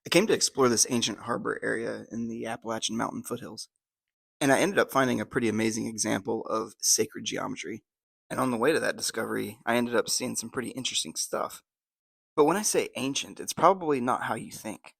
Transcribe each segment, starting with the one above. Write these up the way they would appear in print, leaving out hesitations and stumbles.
I came to explore this ancient harbor area in the Appalachian mountain foothills, and I ended up finding a pretty amazing example of sacred geometry. And on the way to that discovery, I ended up seeing some pretty interesting stuff. But when I say ancient, it's probably not how you think.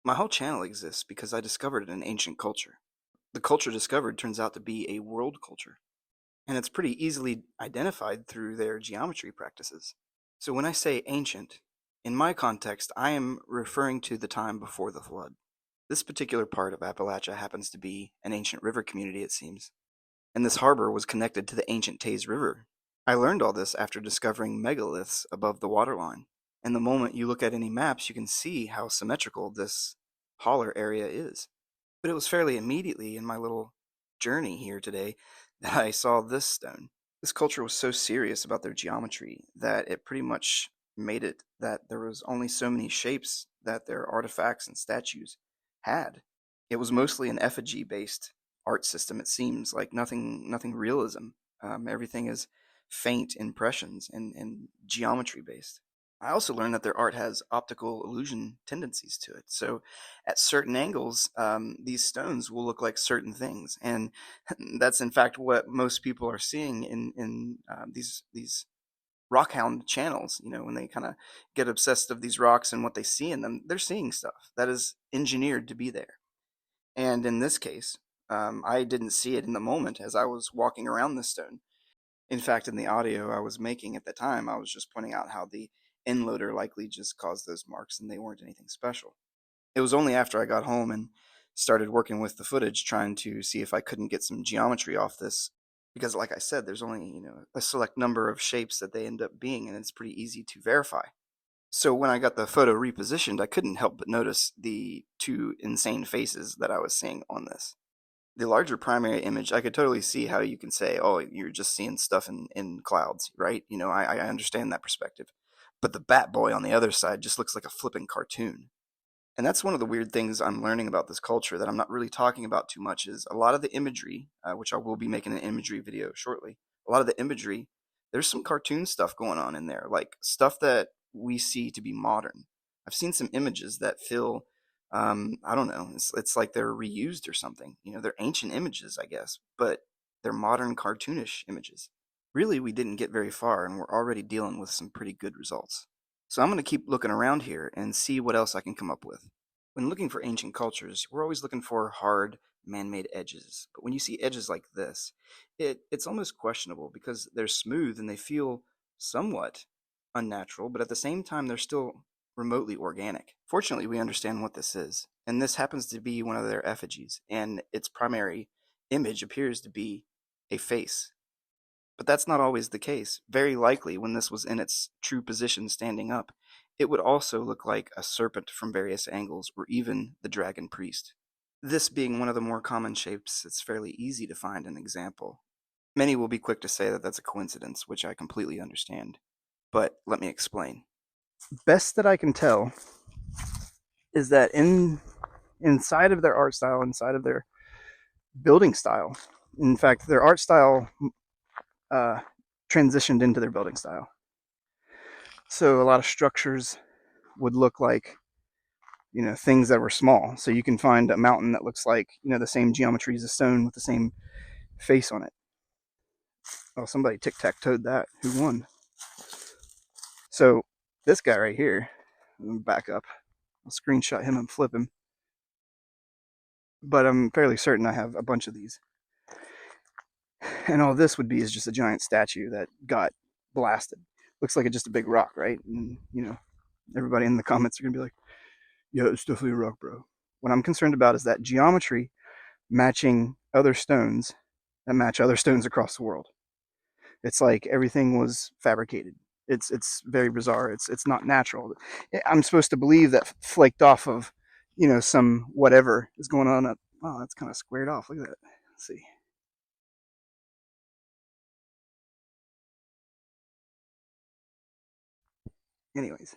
My whole channel exists because I discovered an ancient culture. The culture discovered turns out to be a world culture, and it's pretty easily identified through their geometry practices. So when I say ancient, in my context, I am referring to the time before the flood. This particular part of Appalachia happens to be an ancient river community, it seems, and this harbor was connected to the ancient Taze River. I learned all this after discovering megaliths above the waterline, and the moment you look at any maps, you can see how symmetrical this holler area is. But it was fairly immediately in my little journey here today that I saw this stone. This culture was so serious about their geometry that it pretty much made it that there was only so many shapes that their artifacts and statues had. It was mostly an effigy based art system, it seems, like nothing realism. Everything is faint impressions and geometry based. I also learned that their art has optical illusion tendencies to it. So, at certain angles, these stones will look like certain things, and that's in fact what most people are seeing in these rockhound channels. You know, when they kind of get obsessed of these rocks and what they see in them, they're seeing stuff that is engineered to be there. And in this case, I didn't see it in the moment as I was walking around this stone. In fact, in the audio I was making at the time, I was just pointing out how the end loader likely just caused those marks and they weren't anything special. It was only after I got home and started working with the footage trying to see if I couldn't get some geometry off this, because like I said, there's only, a select number of shapes that they end up being, and it's pretty easy to verify. So when I got the photo repositioned, I couldn't help but notice the two insane faces that I was seeing on this. The larger primary image, I could totally see how you can say, oh, you're just seeing stuff in clouds, right? I understand that perspective. But the Bat Boy on the other side just looks like a flipping cartoon. And that's one of the weird things I'm learning about this culture that I'm not really talking about too much is a lot of the imagery, which I will be making an imagery video shortly. A lot of the imagery, there's some cartoon stuff going on in there, like stuff that we see to be modern. I've seen some images that feel, I don't know, it's like they're reused or something. They're ancient images, I guess, but they're modern cartoonish images. Really, we didn't get very far, and we're already dealing with some pretty good results. So I'm going to keep looking around here and see what else I can come up with. When looking for ancient cultures, we're always looking for hard, man-made edges. But when you see edges like this, it's almost questionable because they're smooth and they feel somewhat unnatural, but at the same time, they're still remotely organic. Fortunately, we understand what this is, and this happens to be one of their effigies, and its primary image appears to be a face. But that's not always the case. Very likely, when this was in its true position standing up, it would also look like a serpent from various angles, or even the dragon priest. This being one of the more common shapes, it's fairly easy to find an example. Many will be quick to say that that's a coincidence, which I completely understand. But let me explain. Best that I can tell is that inside of their art style, inside of their building style, in fact, their art style uh, transitioned into their building style. So a lot of structures would look like, things that were small. So you can find a mountain that looks like, the same geometry as a stone with the same face on it. Oh, somebody tic-tac-toed that. Who won? So this guy right here, back up. I'll screenshot him and flip him. But I'm fairly certain I have a bunch of these. And all this would be is just a giant statue that got blasted. Looks like it's just a big rock, right? And, everybody in the comments are going to be like, yeah, it's definitely a rock, bro. What I'm concerned about is that geometry matching other stones that match other stones across the world. It's like everything was fabricated. It's very bizarre. It's not natural. I'm supposed to believe that flaked off of, some whatever is going on. Oh, that's kind of squared off. Look at that. Let's see. Anyways,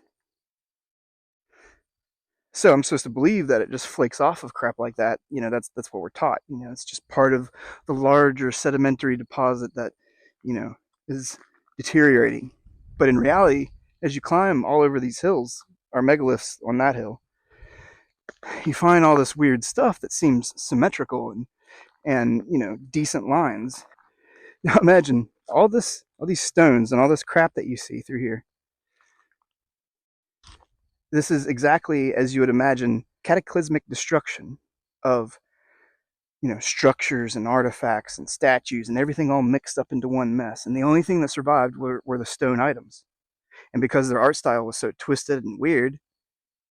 so I'm supposed to believe that it just flakes off of crap like that. That's what we're taught. It's just part of the larger sedimentary deposit that, is deteriorating. But in reality, as you climb all over these hills, our megaliths on that hill, you find all this weird stuff that seems symmetrical and decent lines. Now imagine all these stones and all this crap that you see through here. This is exactly as you would imagine cataclysmic destruction of structures and artifacts and statues and everything all mixed up into one mess. And the only thing that survived were the stone items. And because their art style was so twisted and weird,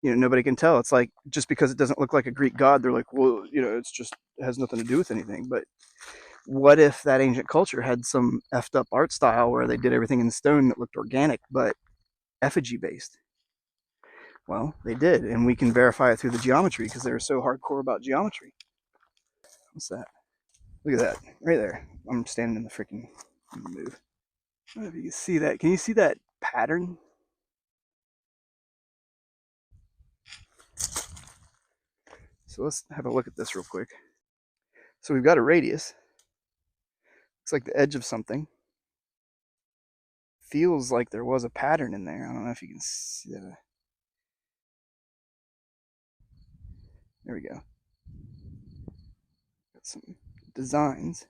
nobody can tell. It's like, just because it doesn't look like a Greek god, they're like, well, it has nothing to do with anything. But what if that ancient culture had some effed up art style where they did everything in stone that looked organic but effigy based? Well, they did, and we can verify it through the geometry because they were so hardcore about geometry. What's that? Look at that right there. I'm standing in the freaking move. I don't know if you can see that. Can you see that pattern? So let's have a look at this real quick. So we've got a radius. Looks like the edge of something. Feels like there was a pattern in there. I don't know if you can see that. There we go. Got some designs.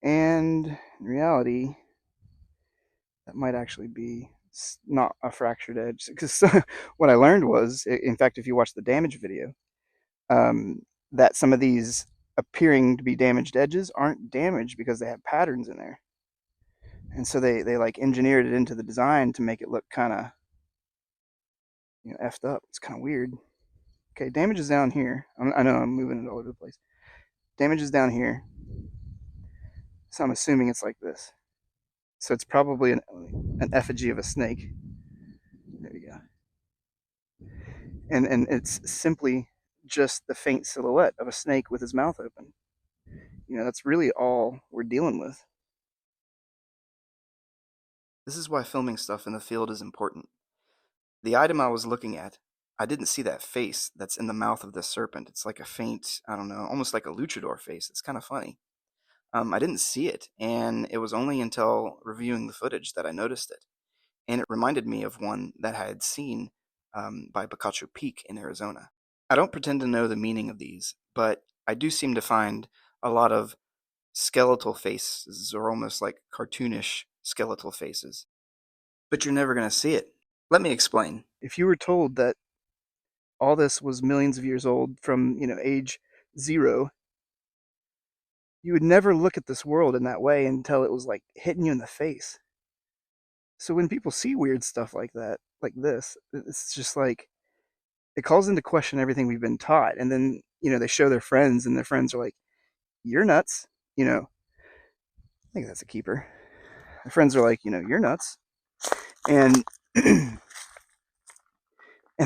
And in reality, that might actually be not a fractured edge. Because what I learned was, in fact, if you watch the damage video, that some of these appearing to be damaged edges aren't damaged because they have patterns in there. And so they like engineered it into the design to make it look kind of effed up. It's kind of weird. Okay, damage is down here. I know I'm moving it all over the place. Damage is down here. So I'm assuming it's like this. So it's probably an effigy of a snake. There you go. And it's simply just the faint silhouette of a snake with his mouth open. That's really all we're dealing with. This is why filming stuff in the field is important. The item I was looking at, I didn't see that face that's in the mouth of the serpent. It's like a faint, I don't know, almost like a luchador face. It's kind of funny. I didn't see it, and it was only until reviewing the footage that I noticed it. And it reminded me of one that I had seen by Picacho Peak in Arizona. I don't pretend to know the meaning of these, but I do seem to find a lot of skeletal faces, or almost like cartoonish skeletal faces. But you're never going to see it. Let me explain. If you were told that all this was millions of years old from, age 0, you would never look at this world in that way until it was like hitting you in the face. So when people see weird stuff like that, like this, it's just like, it calls into question everything we've been taught. And then, they show their friends, and their friends are like, you're nuts. I think that's a keeper. Their friends are like, you're nuts. And and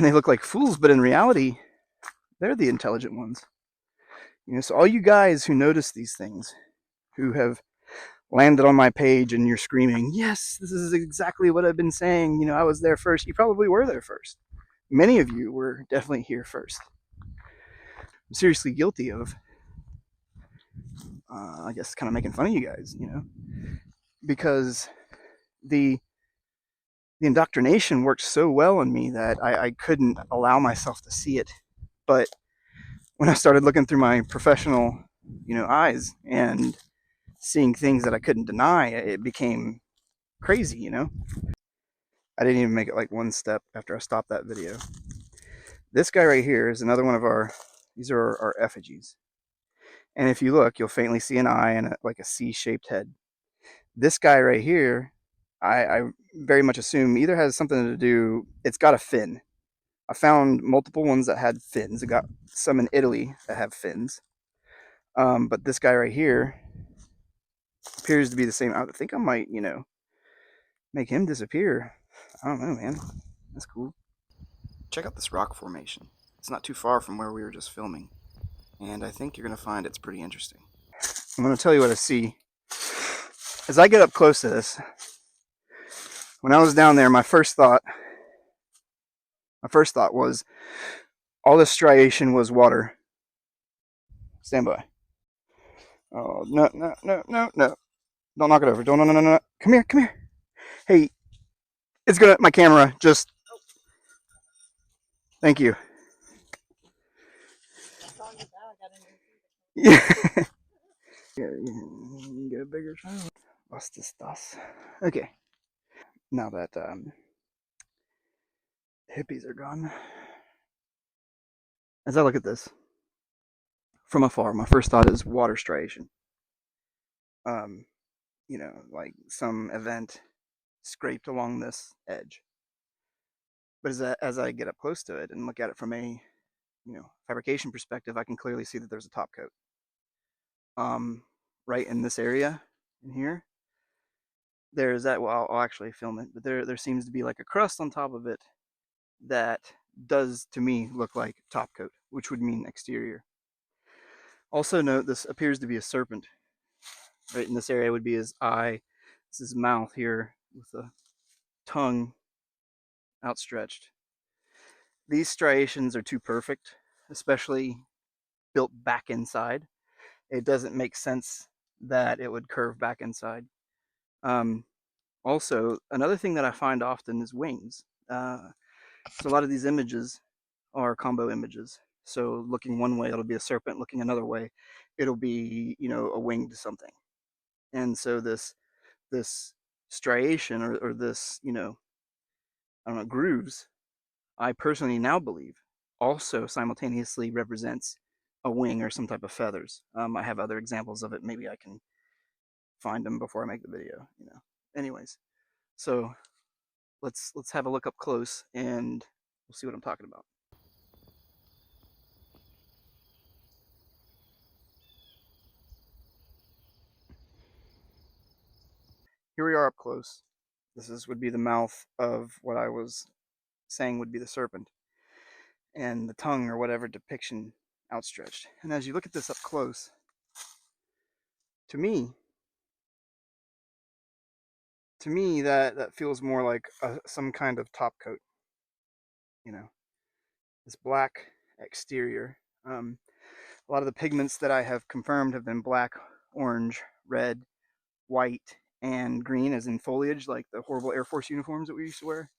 they look like fools, but in reality, they're the intelligent ones. So all you guys who notice these things, who have landed on my page and you're screaming, yes, this is exactly what I've been saying, I was there first. You probably were there first. Many of you were definitely here first. I'm seriously guilty of, I guess, kind of making fun of you guys, because the indoctrination worked so well on me that I couldn't allow myself to see it. But when I started looking through my professional, eyes and seeing things that I couldn't deny, it became crazy, I didn't even make it like one step after I stopped that video. This guy right here is another one of these are our effigies. And if you look, you'll faintly see an eye and like a C-shaped head. This guy right here, I very much assume either has something to do, it's got a fin. I found multiple ones that had fins. I got some in Italy that have fins. But this guy right here appears to be the same. I think I might, make him disappear. I don't know, man. That's cool. Check out this rock formation. It's not too far from where we were just filming. And I think you're going to find it's pretty interesting. I'm going to tell you what I see. As I get up close to this, when I was down there, my first thought was all this striation was water. Stand by. Oh, no. Don't knock it over. No. Come here. Hey, my camera just Thank you. Yeah. Get a bigger child. What's this stuff? Okay. Now that hippies are gone, as I look at this from afar, my first thought is water striation. Um, like some event scraped along this edge. But as I get up close to it and look at it from a fabrication perspective, I can clearly see that there's a top coat. Right in this area, in here, there's that. Well, I'll actually film it, but there seems to be like a crust on top of it that does to me look like top coat, which would mean exterior. Also note this appears to be a serpent. Right in this area would be his eye. This is his mouth here with a tongue outstretched. These striations are too perfect, especially built back inside. It doesn't make sense that it would curve back inside. Also, another thing that I find often is wings. So a lot of these images are combo images. So looking one way, it'll be a serpent. Looking another way, it'll be a winged something. And so this striation or this I don't know, grooves, I personally now believe also simultaneously represents a wing or some type of feathers. I have other examples of it. Maybe I can find them before I make the video. Anyways, so let's have a look up close and we'll see what I'm talking about. Here we are up close. This would be the mouth of what I was saying would be the serpent, and the tongue or whatever depiction outstretched. And as you look at this up close, to me that feels more like some kind of top coat. This black exterior. A lot of the pigments that I have confirmed have been black, orange, red, white, and green, as in foliage, like the horrible Air Force uniforms that we used to wear.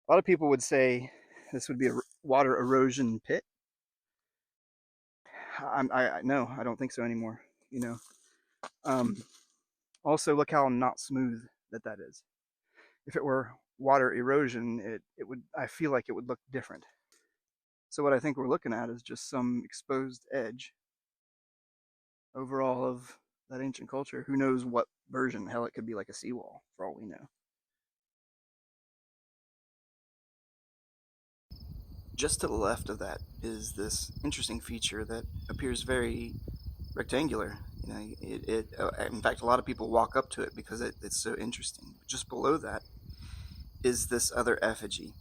A lot of people would say this would be a water erosion pit. No, I don't think so anymore. Um, Also, look how not smooth that is. If it were water erosion, it would. I feel like it would look different. So what I think we're looking at is just some exposed edge overall of that ancient culture. Who knows what version? Hell, it could be like a seawall for all we know. Just to the left of that is this interesting feature that appears very rectangular. In fact, a lot of people walk up to it because it's so interesting. Just below that is this other effigy,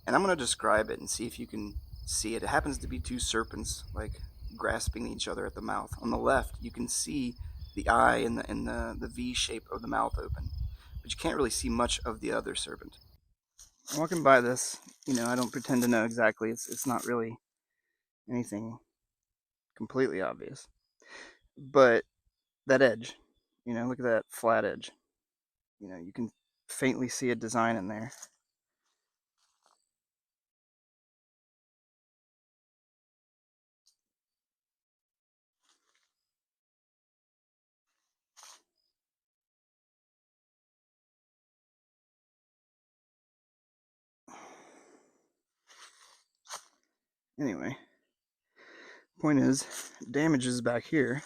and I'm going to describe it and see if you can see it. It happens to be two serpents, like grasping each other at the mouth. On the left, you can see the eye and the V shape of the mouth open, but you can't really see much of the other serpent. Walking by this, I don't pretend to know exactly. It's not really anything completely obvious, but that edge, look at that flat edge. You can faintly see a design in there. Anyway, point is, damage is back here.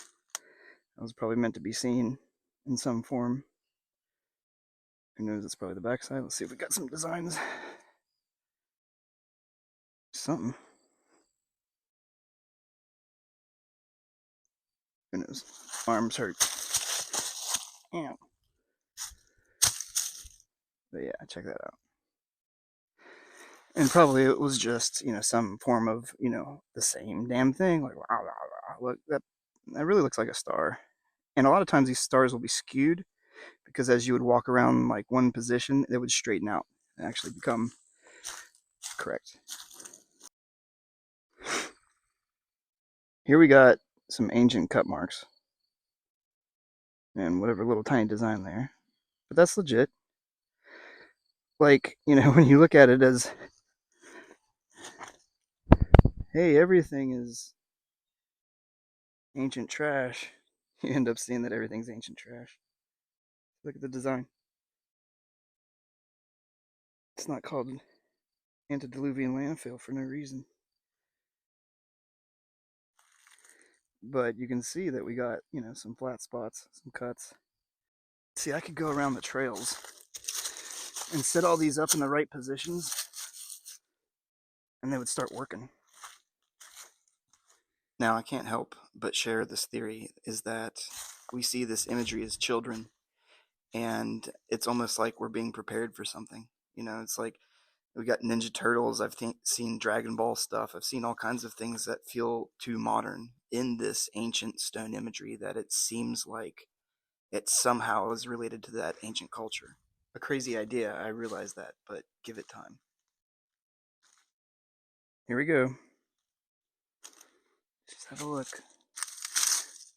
That was probably meant to be seen in some form. Who knows? It's probably the backside. Let's see if we got some designs. Something. Who knows? Arms hurt. Yeah. But yeah, check that out. And probably it was just, some form of, the same damn thing. Like, wow, wow, wow. Look, that really looks like a star. And a lot of times these stars will be skewed because as you would walk around like one position, it would straighten out and actually become correct. Here we got some ancient cut marks and whatever little tiny design there. But that's legit. Like, when you look at it as hey, everything is ancient trash, you end up seeing that everything's ancient trash. Look at the design. It's not called Antediluvian landfill for no reason. But you can see that we got, some flat spots, some cuts. See, I could go around the trails and set all these up in the right positions, and they would start working. Now, I can't help but share this theory is that we see this imagery as children, and it's almost like we're being prepared for something. It's like we got Ninja Turtles. I've seen Dragon Ball stuff. I've seen all kinds of things that feel too modern in this ancient stone imagery that it seems like it somehow is related to that ancient culture. A crazy idea, I realize that, but give it time. Here we go. Just have a look.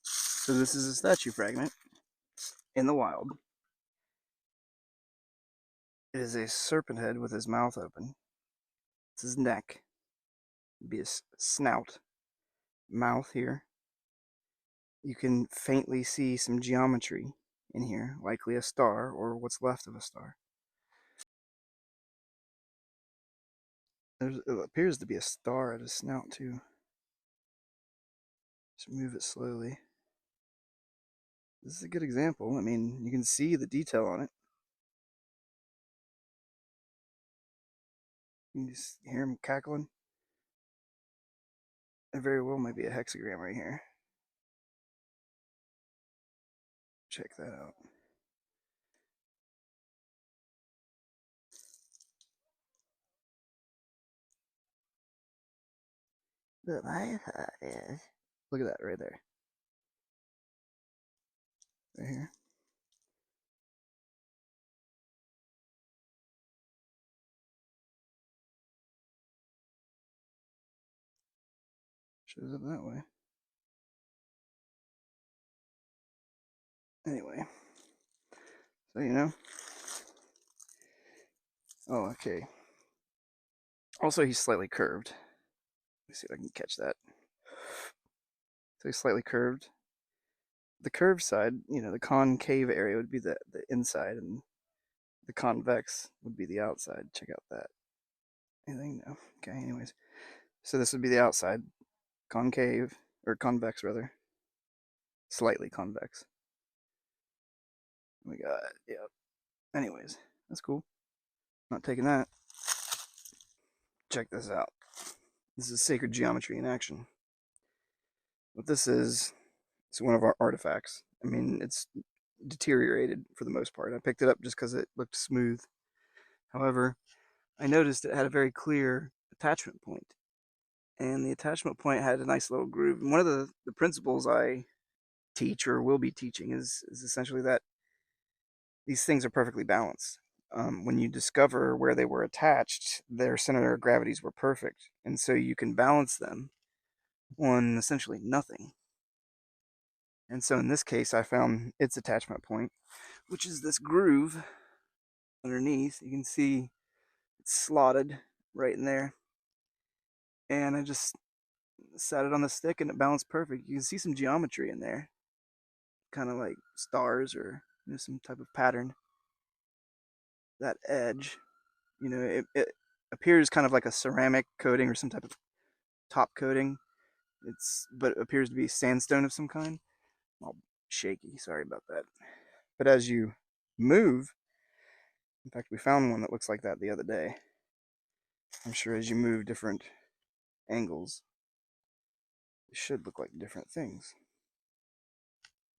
So this is a statue fragment in the wild. It is a serpent head with his mouth open. It's his neck. It'd be his snout, mouth here. You can faintly see some geometry in here, likely a star or what's left of a star. It appears to be a star at his snout too. Just move it slowly. This is a good example. I mean, you can see the detail on it. You can just hear him cackling. There very well might be a hexagram right here. Check that out. But my thought is, look at that right there. Right here. Shows up that way. Anyway. So, Oh, okay. Also, he's slightly curved. Let me see if I can catch that. So he's slightly curved. The curved side, the concave area would be the inside, and the convex would be the outside. Check out that. Anything? No. Okay, anyways. So this would be the outside. Concave, or convex rather. Slightly convex. We got, yep. Anyways, that's cool. Not taking that. Check this out. This is sacred geometry in action. What this is, it's one of our artifacts. I mean, it's deteriorated for the most part. I picked it up just because it looked smooth. However, I noticed it had a very clear attachment point. And the attachment point had a nice little groove. And one of the principles I teach or will be teaching is essentially that these things are perfectly balanced. When you discover where they were attached, their center of gravities were perfect. And so you can balance them on essentially nothing. And so in this case, I found its attachment point, which is this groove underneath. You can see it's slotted right in there. And I just sat it on the stick and it balanced perfect. You can see some geometry in there, kind of like stars or some type of pattern. That edge, it appears kind of like a ceramic coating or some type of top coating. But it appears to be sandstone of some kind. All shaky, sorry about that. But as you move, in fact, we found one that looks like that the other day. I'm sure as you move different angles, it should look like different things.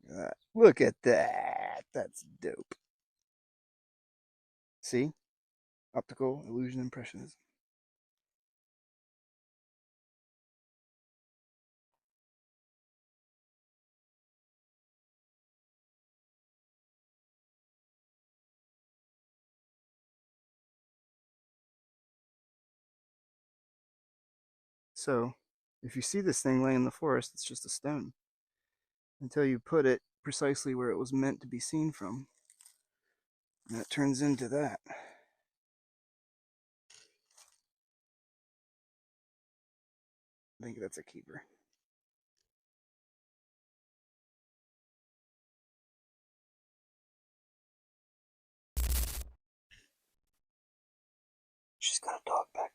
Look at that. Look at that. That's dope. See? Optical illusion impressionism. So, if you see this thing laying in the forest, it's just a stone. Until you put it precisely where it was meant to be seen from. And it turns into that. I think that's a keeper. She's got a dog back